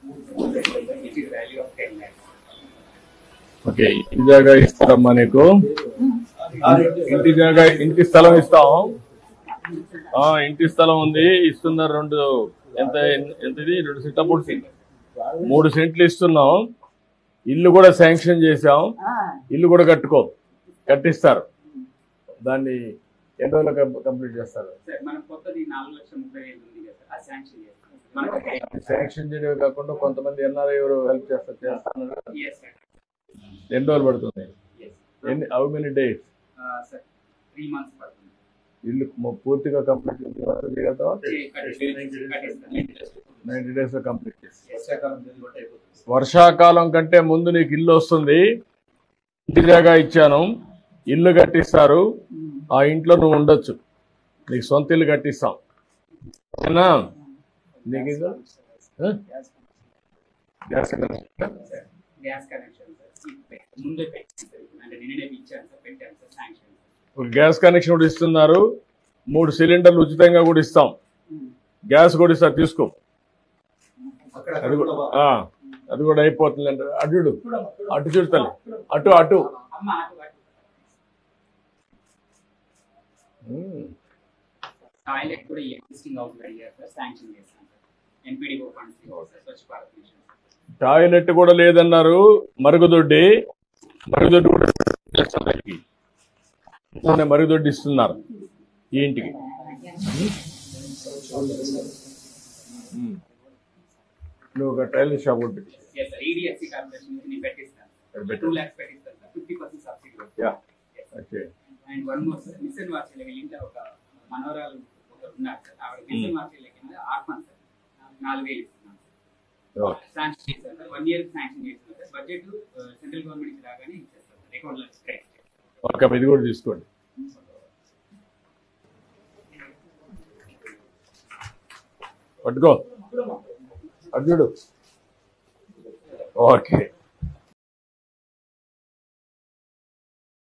which is value of 10 lakhs. Okay ఇంటి జాగా ఇస్తారమ్మా నీకు ఇంటి స్థలం ఇస్తాం ఇంటి స్థలం ఉంది ఇస్తున్నారు ఎంతది 2 సెంట్లు 3 సెంట్లు ఇస్తున్నాం ఇల్లు కూడా శాంక్షన్ చేసాం ఇల్లు కూడా కట్టిస్తారు దాన్ని ఎన్ని రోజులు కంప్లీట్ చేస్తారు శాంక్షన్ చేయడమే కాకుండా కొంతమంది ఎన్ఆర్ఐ ఎవరు హెల్ప్ చేస్తారు ఎన్ని రోజులు పడుతుంది హౌ మెనీ డేస్ 3 months పడుతుంది ఇల్లు పూర్తిగా కంప్లీట్ 90 days లో కంప్లీట్ చేసి వర్షాకాలం కంటే ముందు నీకు ఇల్లు వస్తుంది ఇంటి జాగా ఇచ్చాను ఇల్లు కట్టిస్తారు ఆ ఇంట్లో నువ్వు ఉండొచ్చు నీకు సొంత ఇల్లు కట్టిస్తాం ఓకేనా నీకు గ్యాస్ గ్యాస్ కనెక్షన్ కూడా ఇస్తున్నారు 3 సిలిండర్లు ఉచితంగా కూడా ఇస్తాం గ్యాస్ కూడా ఇస్తారు తీసుకో అది కూడా అయిపోతుంది అంటే అటు చూడతాను అటు టాయిలెట్ కూడా ఎగ్జిస్టింగ్ హౌస్ అడిగారు సార్ శాంక్షన్ చేస్తాం sir ఎన్పీడీఓ funds Swachh Bharat machine toilet కూడా లేదన్నారు మరుగుదొడ్డి కూడా మరుగుదొడ్డి ఇస్తున్నారు ఈ ఇంటికి నువ్వు ఒక టైలర్ షాప్ ఉంటుంది ఈడిఎఫ్సి కార్పొరేషన్ నుంచి పెట్టిస్తాను 2 lakhs పెట్టిస్తాను sir 50% subsidy and one more sir machine వాచీల ఇంట్లో ఒక మనోరాలు ఉన్నారు సార్ ఆవిడ మిషన్ వాచీల కింద ఆర్ఫన్ సార్ 4,000 ఇస్తున్నాను శాంక్షన్ చేశారు సార్ 1 year శాంక్షన్ చేస్తున్నారు సార్ బడ్జెట్ సెంట్రల్ గవర్నమెంట్ నుంచి రాగానే ఇచ్చేస్తారు సార్ అకౌంట్లో ఇది కూడా తీసుకోండి పట్టుకో అర్జుడు ఓకే